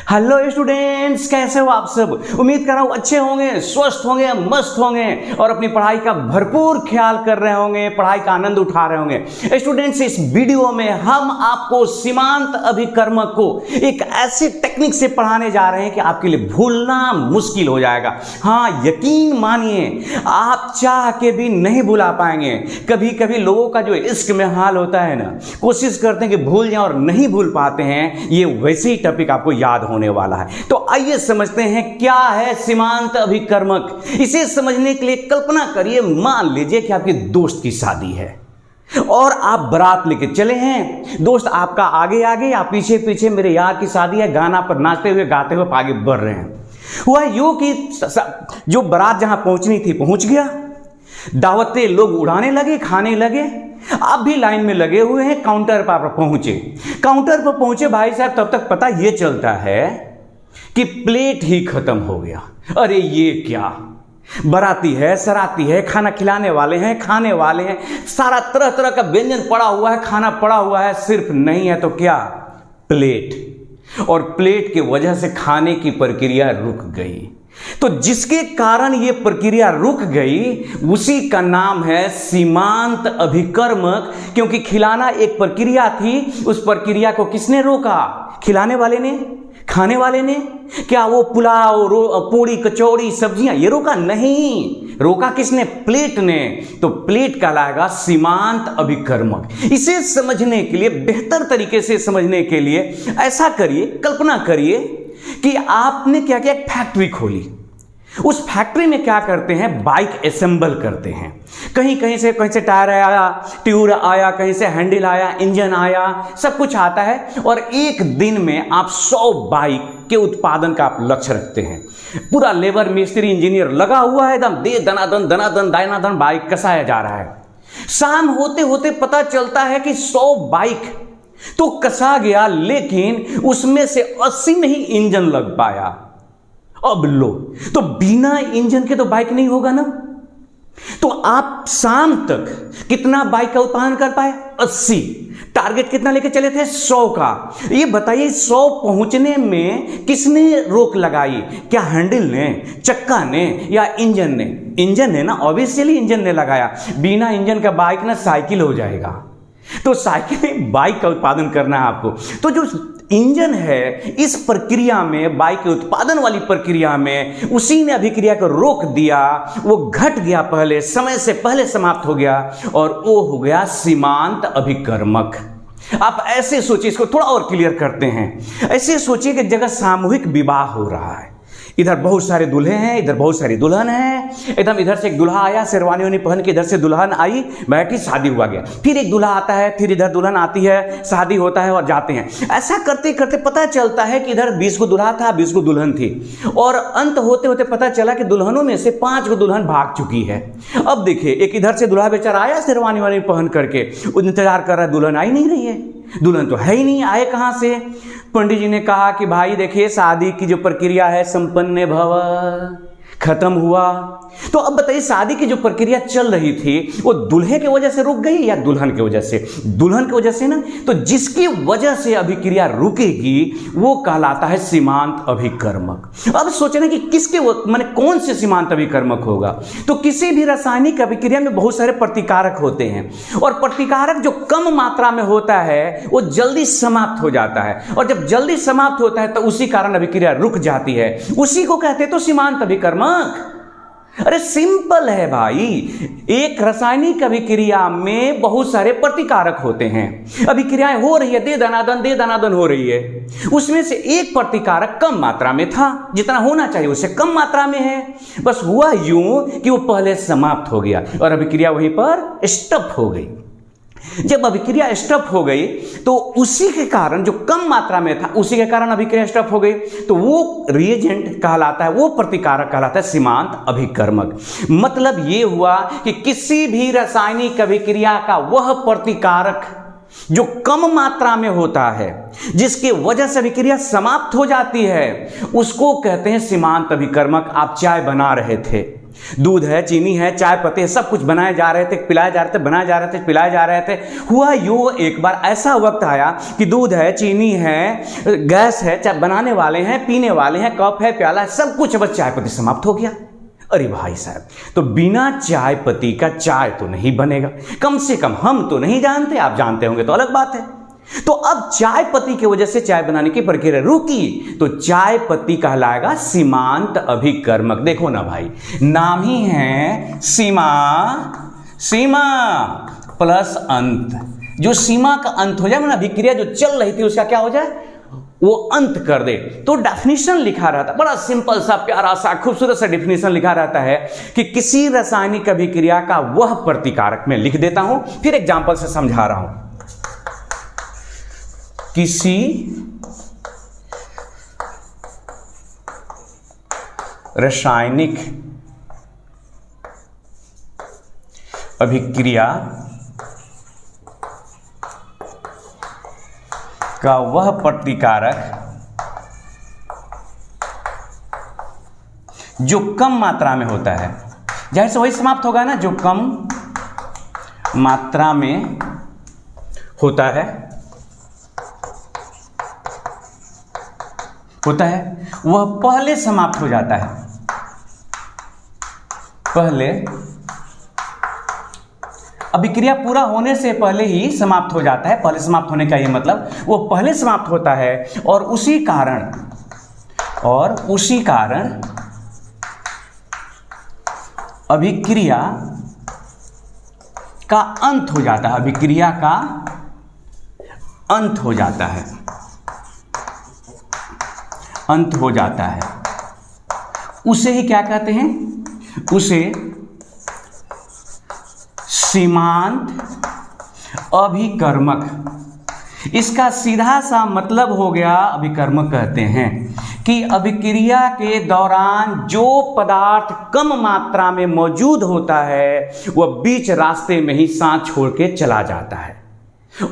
Hello students, कैसे हो आप सब। उम्मीद कर रहा हूं अच्छे होंगे, स्वस्थ होंगे, मस्त होंगे और अपनी पढ़ाई का भरपूर ख्याल कर रहे होंगे, पढ़ाई का आनंद उठा रहे होंगे। स्टूडेंट्स, इस वीडियो में हम आपको सीमांत अभिकर्मक को एक ऐसे टेक्निक से पढ़ाने जा रहे हैं कि आपके लिए भूलना मुश्किल हो जाएगा। हाँ, यकीन मानिए, आप चाह के भी नहीं भुला पाएंगे। कभी कभी लोगों का जो इश्क में हाल होता है ना, कोशिश करते हैं कि भूल जाएं और नहीं भूल पाते हैं। ये वैसे ही टॉपिक आपको याद होने वाला है। तो आइए समझते हैं क्या है सीमांत अभिकर्मक। इसे समझने के लिए कल्पना करिए, मान लीजिए कि आपके दोस्त की शादी है और आप बारात लेके चले हैं। दोस्त आपका आगे आगे, आप पीछे पीछे। मेरे यार की शादी है, गाना पर नाचते हुए गाते हुए आगे बढ़ रहे हैं। हुआ यूं कि जो बारात जहां पहुंचनी थी पहुंच गया, दावतें लोग उड़ाने लगे, खाने लगे। आप भी लाइन में लगे हुए हैं। काउंटर पर पहुंचे भाई साहब, तब तक पता ये चलता है कि प्लेट ही खत्म हो गया। अरे ये क्या, बाराती है, सराती है, खाना खिलाने वाले हैं, खाने वाले हैं, सारा तरह तरह का व्यंजन पड़ा हुआ है, खाना पड़ा हुआ है, सिर्फ नहीं है तो क्या, प्लेट। और प्लेट की वजह से खाने की प्रक्रिया रुक गई। तो जिसके कारण यह प्रक्रिया रुक गई उसी का नाम है सीमांत अभिकर्मक। क्योंकि खिलाना एक प्रक्रिया थी, उस प्रक्रिया को किसने रोका? खिलाने वाले ने, खाने वाले ने। क्या वो पुलाव, पूड़ी, कचौड़ी, सब्जियां ये रोका? नहीं, रोका किसने? प्लेट ने। तो प्लेट कहलाएगा सीमांत अभिकर्मक। इसे समझने के लिए, बेहतर तरीके से समझने के लिए ऐसा करिए, कल्पना करिए कि आपने क्या किया, एक फैक्ट्री खोली। उस फैक्ट्री में क्या करते हैं, बाइक असेंबल करते हैं। कहीं से टायर आया, ट्यूब आया, कहीं से हैंडल आया, इंजन आया, सब कुछ आता है। और एक दिन में आप 100 बाइक के उत्पादन का आप लक्ष्य रखते हैं। पूरा लेबर, मिस्त्री, इंजीनियर लगा हुआ है, एकदम दे दनादन बाइक कसाया जा रहा है। शाम होते होते पता चलता है कि 100 बाइक तो कसा गया, लेकिन उसमें से 80 में ही इंजन लग पाया। अब लो, तो बिना इंजन के तो बाइक नहीं होगा ना। तो आप शाम तक कितना बाइक का उत्पादन कर पाए? 80। टारगेट कितना लेके चले थे? 100 का। ये बताइए, 100 पहुंचने में किसने रोक लगाई? क्या हैंडल ने, चक्का ने, या इंजन ने? इंजन ने ना, ऑब्वियसली इंजन ने लगाया। बिना इंजन का बाइक ना साइकिल हो जाएगा। तो साइकिल, बाइक का उत्पादन करना है आपको। तो जो इंजन है, इस प्रक्रिया में, बाइक के उत्पादन वाली प्रक्रिया में, उसी ने अभिक्रिया को रोक दिया। वो घट गया, पहले समय से पहले समाप्त हो गया, और वो हो गया सीमांत अभिकर्मक। आप ऐसे सोचिए, इसको थोड़ा और क्लियर करते हैं। ऐसे सोचिए कि जगह सामूहिक विवाह हो रहा है। इधर बहुत सारे दूल्हे हैं, इधर बहुत सारी दुल्हन है। एकदम इधर से एक दूल्हा आया, शेरवानी पहन के, इधर से दुल्हन आई, बैठी, शादी हुआ गया। फिर एक दूल्हा आता है, फिर इधर दुल्हन आती है, शादी होता है और जाते हैं। ऐसा करते करते पता चलता है कि इधर 20 को दूल्हा था, 20 को दुल्हन थी। और अंत होते होते पता चला कि दुल्हनों में से 5 को दुल्हन भाग चुकी है। अब देखिए, एक इधर से दूल्हा बेचारा आया शेरवानी पहन करके, इंतजार कर रहा है, दुल्हन आई नहीं रही है। दुल्हन तो है ही नहीं, आए कहां से? पंडित जी ने कहा कि भाई देखिए, शादी की जो प्रक्रिया है, संपन्न भव, खत्म हुआ। तो अब बताइए, शादी की जो प्रक्रिया चल रही थी वो दूल्हे की वजह से रुक गई या दुल्हन की वजह से? दुल्हन की वजह से ना। तो जिसकी वजह से अभिक्रिया रुकेगी वो कहलाता है सीमांत अभिकर्मक। अब सोचना कि किसके, माने कौन से सीमांत अभिकर्मक होगा? तो किसी भी रासायनिक अभिक्रिया में बहुत सारे प्रतिकारक होते हैं, और प्रतिकारक जो कम मात्रा में होता है वो जल्दी समाप्त हो जाता है, और जब जल्दी समाप्त होता है तो उसी कारण अभिक्रिया रुक जाती है। उसी को कहते हैं तो सीमांत अभिकर्मक। अरे सिंपल है भाई, एक रासायनिक अभिक्रिया में बहुत सारे प्रतिकारक होते हैं। अभिक्रियाएं हो रही है, दे दनादन हो रही है। उसमें से एक प्रतिकारक कम मात्रा में था, जितना होना चाहिए उससे कम मात्रा में है। बस हुआ यूं कि वो पहले समाप्त हो गया और अभिक्रिया वहीं पर स्टॉप हो गई। जब अभिक्रिया स्टॉप हो गई तो उसी के कारण, जो कम मात्रा में था उसी के कारण अभिक्रिया स्टॉप हो गई, तो वो रिएजेंट कहलाता है, वो प्रतिकारक कहलाता है सीमांत अभिकर्मक। मतलब ये हुआ कि किसी भी रासायनिक अभिक्रिया का वह प्रतिकारक जो कम मात्रा में होता है, जिसकी वजह से अभिक्रिया समाप्त हो जाती है, उसको कहते हैं सीमांत अभिकर्मक। आप चाय बना रहे थे, दूध है, चीनी है, चाय पत्ती है, सब कुछ बनाए जा रहे थे, पिलाए जा रहे थे, बनाए जा रहे थे, पिलाए जा रहे थे। हुआ यूं, एक बार ऐसा वक्त आया कि दूध है, चीनी है, गैस है, चाय बनाने वाले हैं, पीने वाले हैं, कप है, प्याला है, सब कुछ, बस चाय पत्ती समाप्त हो गया। अरे भाई साहब, तो बिना चाय पत्ती का चाय तो नहीं बनेगा, कम से कम हम तो नहीं जानते, आप जानते होंगे तो अलग बात है। तो अब चाय पत्ती की वजह से चाय बनाने की प्रक्रिया रुकी, तो चाय पत्ती कहलाएगा सीमांत अभिकर्मक। देखो ना भाई, नाम ही है सीमा, सीमा प्लस अंत। जो सीमा का अंत हो जाए, मतलब अभिक्रिया जो चल रही थी उसका क्या हो जाए, वो अंत कर दे। तो डेफिनेशन लिखा रहता, बड़ा सिंपल सा, प्यारा सा, खूबसूरत सा डेफिनेशन लिखा रहता है कि किसी रासायनिक अभिक्रिया का वह प्रतिकारक, मैं लिख देता हूं, फिर एग्जांपल से समझा रहा हूं। किसी रासायनिक अभिक्रिया का वह प्रतिकारक जो कम मात्रा में होता है, जाहिर से वही समाप्त होगा ना, जो कम मात्रा में होता है, वह पहले समाप्त हो जाता है। पहले अभिक्रिया पूरा होने से पहले ही समाप्त हो जाता है। पहले समाप्त होने का ये मतलब वो पहले समाप्त होता है, और उसी कारण अभिक्रिया का अंत हो जाता है। अभिक्रिया का अंत हो जाता है, अंत हो जाता है। उसे ही क्या कहते हैं, उसे सीमांत अभिकर्मक। इसका सीधा सा मतलब हो गया, अभिकर्मक कहते हैं कि अभिक्रिया के दौरान जो पदार्थ कम मात्रा में मौजूद होता है वह बीच रास्ते में ही साथ छोड़ के चला जाता है।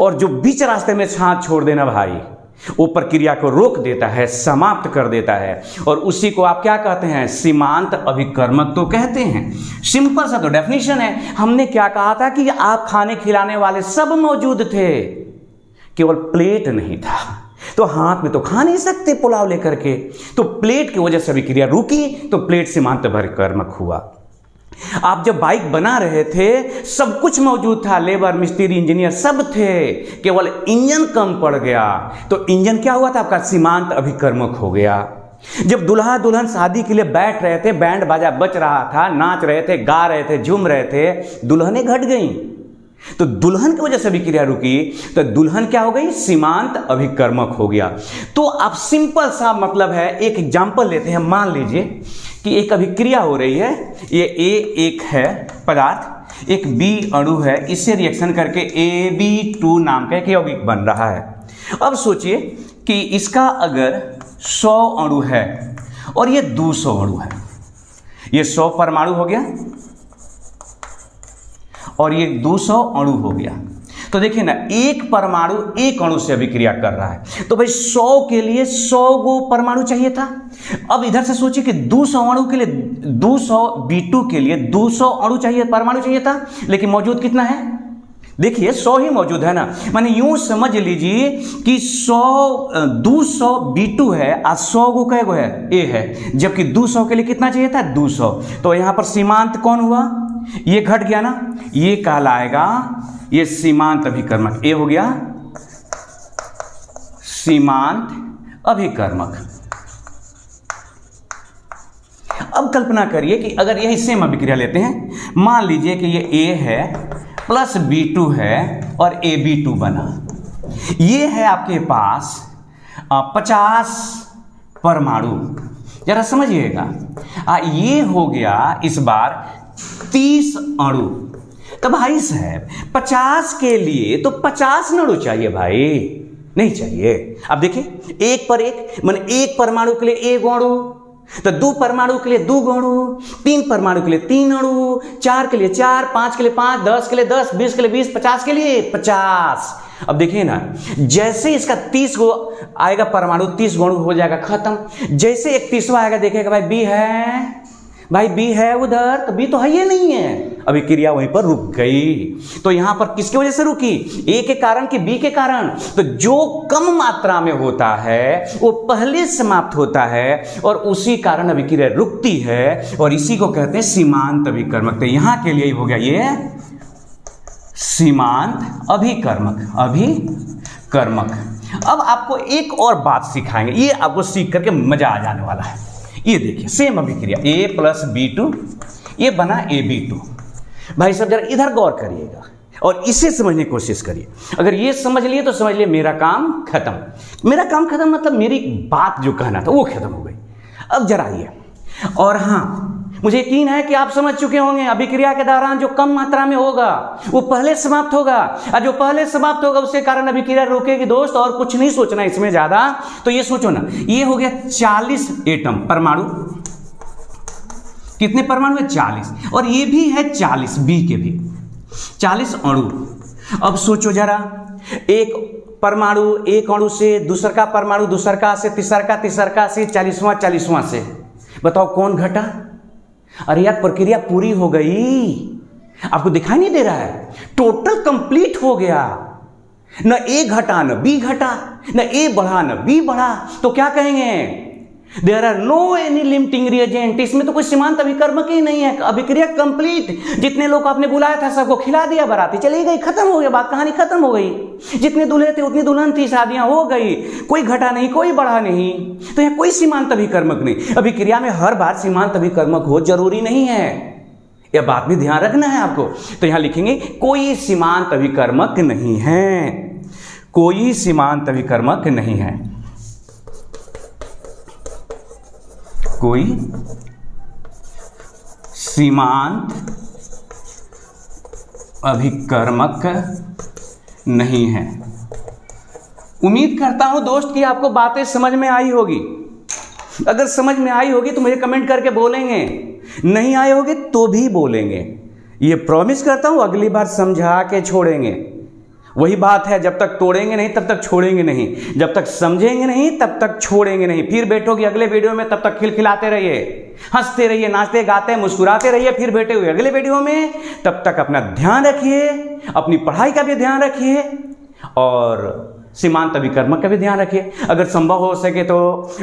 और जो बीच रास्ते में साथ छोड़ देना भाई, वो प्रक्रिया को रोक देता है, समाप्त कर देता है, और उसी को आप क्या कहते हैं, सीमांत अभिकर्मक तो कहते हैं। सिंपल सा तो डेफिनेशन है। हमने क्या कहा था कि आप खाने खिलाने वाले सब मौजूद थे, केवल प्लेट नहीं था। तो हाथ में तो खा नहीं सकते पुलाव लेकर के, तो प्लेट की वजह से अभिक्रिया रुकी, तो प्लेट सीमांत अभिकर्मक हुआ। आप जब बाइक बना रहे थे, सब कुछ मौजूद था, लेबर, मिस्त्री, इंजीनियर सब थे, केवल इंजन कम पड़ गया, तो इंजन क्या हुआ था आपका, सीमांत अभिकर्मक हो गया। जब दुल्हा दुल्हन शादी के लिए बैठ रहे थे, बैंड बाजा बज रहा था, नाच रहे थे, गा रहे थे, झूम रहे थे, दुल्हनें घट गई, तो दुल्हन की वजह से अभिक्रिया रुकी, तो दुल्हन क्या हो गई, सीमांत अभिकर्मक हो गया। तो अब सिंपल सा मतलब है, एक एग्जांपल लेते हैं। मान लीजिए कि एक अभिक्रिया हो रही है, ये एक है पदार्थ, एक बी अणु है, इससे रिएक्शन करके Ab2 नाम का एक यौगिक बन रहा है। अब सोचिए कि इसका अगर 100 अणु है और ये 200 अणु है, ये 100 परमाणु हो गया और ये 200 अणु हो गया। तो देखिए ना, एक परमाणु एक अणु से अभिक्रिया कर रहा है, तो भाई 100 के लिए 100 गो परमाणु चाहिए था। अब इधर से सोचिए कि 200 अणु के लिए 200 B2 के लिए 200 अणु चाहिए, परमाणु चाहिए था, लेकिन मौजूद कितना है, देखिए 100 ही मौजूद है ना। माने यूं समझ लीजिए कि 200 B2 है और 100 गो कै गो है, A है, जबकि 200 के लिए कितना चाहिए था, 200। तो यहां पर सीमांत कौन हुआ, ये घट गया ना, ये कहलाएगा, ये सीमांत अभिकर्मक, ए हो गया सीमांत अभिकर्मक। अब कल्पना करिए कि अगर यही सेम अभिक्रिया लेते हैं, मान लीजिए कि ये ए है प्लस B2 है और AB2 बना, ये है आपके पास 50 परमाणु, जरा समझिएगा, ये हो गया इस बार 30 अणु। तो भाई साहब 50 के लिए तो 50 अणु चाहिए भाई, नहीं चाहिए। अब देखिए, एक पर एक, माने एक परमाणु के लिए 1 अणु, तो 2 परमाणु के लिए 2 अणु, 3 परमाणु के लिए 3 अणु, 4 के लिए 4, 5 के लिए 5, 10 के लिए 10, 20 के लिए 20, 50 के लिए 50। अब देखिए ना, जैसे इसका 30 गो आएगा परमाणु, 30 अणु हो जाएगा खत्म। जैसे 31वां आएगा, देखिएगा भाई बी है, भाई बी है उधर, तो बी तो है ही नहीं है, अभिक्रिया वहीं पर रुक गई। तो यहां पर किसकी वजह से रुकी, ए के कारण कि बी के कारण। तो जो कम मात्रा में होता है वो पहले समाप्त होता है और उसी कारण अभिक्रिया रुकती है, और इसी को कहते हैं सीमांत अभिकर्मक। तो यहां के लिए हो गया ये सीमांत अभिकर्मक। अब आपको एक और बात सिखाएंगे, ये आपको सीख करके मजा आ जाने वाला है। ये देखिए सेम अभिक्रिया A + B2, ये बना AB2। भाई सब जरा इधर गौर करिएगा और इसे समझने की कोशिश करिए। अगर ये समझ लिए तो समझ लिए मेरा काम खत्म। मेरा काम खत्म मतलब मेरी बात जो कहना था वो खत्म हो गई। अब जरा आइए, और हाँ मुझे यकीन है कि आप समझ चुके होंगे अभिक्रिया के दौरान जो कम मात्रा में होगा वो पहले समाप्त होगा, और जो पहले समाप्त होगा उसके कारण अभिक्रिया रुकेगी दोस्त। और कुछ नहीं सोचना इसमें ज्यादा, तो ये सोचो ना, ये हो गया 40 एटम परमाणु। कितने परमाणु है, 40, और ये भी है 40, बी के भी 40 अणु। अब सोचो जरा, एक परमाणु एक अणु से दूसर का परमाणु, दूसर का से तीसर का, तीसर का से 40वां से, बताओ कौन घटा। अरे यार प्रक्रिया पूरी हो गई, आपको दिखाई नहीं दे रहा है, टोटल कंप्लीट हो गया। न ए घटा न बी घटा, न ए बढ़ा न बी बढ़ा। तो क्या कहेंगे, there are no any limiting reagent. इसमें तो कोई सीमांत अभिकर्मक ही नहीं है, अभिक्रिया कंप्लीट। जितने लोग आपने बुलाया था सबको खिला दिया, बाराती चली गई, खत्म हो गया, बात कहानी खत्म हो गई। जितने दूल्हे थे उतनी दुल्हन थी, शादियां हो गई, कोई घटा नहीं कोई बढ़ा नहीं। तो यहाँ कोई सीमांत अभिकर्मक नहीं। अभिक्रिया में हर बार सीमांत अभिकर्मक हो जरूरी नहीं है, यह बात भी ध्यान रखना है आपको। तो यहां लिखेंगे कोई सीमांत अभिकर्मक नहीं है, कोई सीमांत अभिकर्मक नहीं है, कोई सीमांत अभिकर्मक नहीं है। उम्मीद करता हूं दोस्त कि आपको बातें समझ में आई होगी। अगर समझ में आई होगी तो मुझे कमेंट करके बोलेंगे, नहीं आए होगे तो भी बोलेंगे। ये प्रॉमिस करता हूं अगली बार समझा के छोड़ेंगे। वही बात है, जब तक तोड़ेंगे नहीं तब तक छोड़ेंगे नहीं, जब तक समझेंगे नहीं तब तक छोड़ेंगे नहीं। फिर बैठोगे अगले वीडियो में, तब तक खिलखिलाते रहिए, हंसते रहिए, नाचते गाते मुस्कुराते रहिए। फिर बैठे हुए अगले वीडियो में, तब तक अपना ध्यान रखिए, अपनी पढ़ाई का भी ध्यान रखिए और सीमांत अभिकर्मक का भी ध्यान रखिए। अगर संभव हो सके तो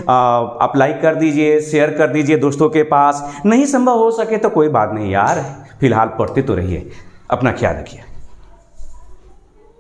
आप लाइक कर दीजिए, शेयर कर दीजिए दोस्तों के पास। नहीं संभव हो सके तो कोई बात नहीं यार, फिलहाल पढ़ते तो रहिए। अपना ख्याल रखिए।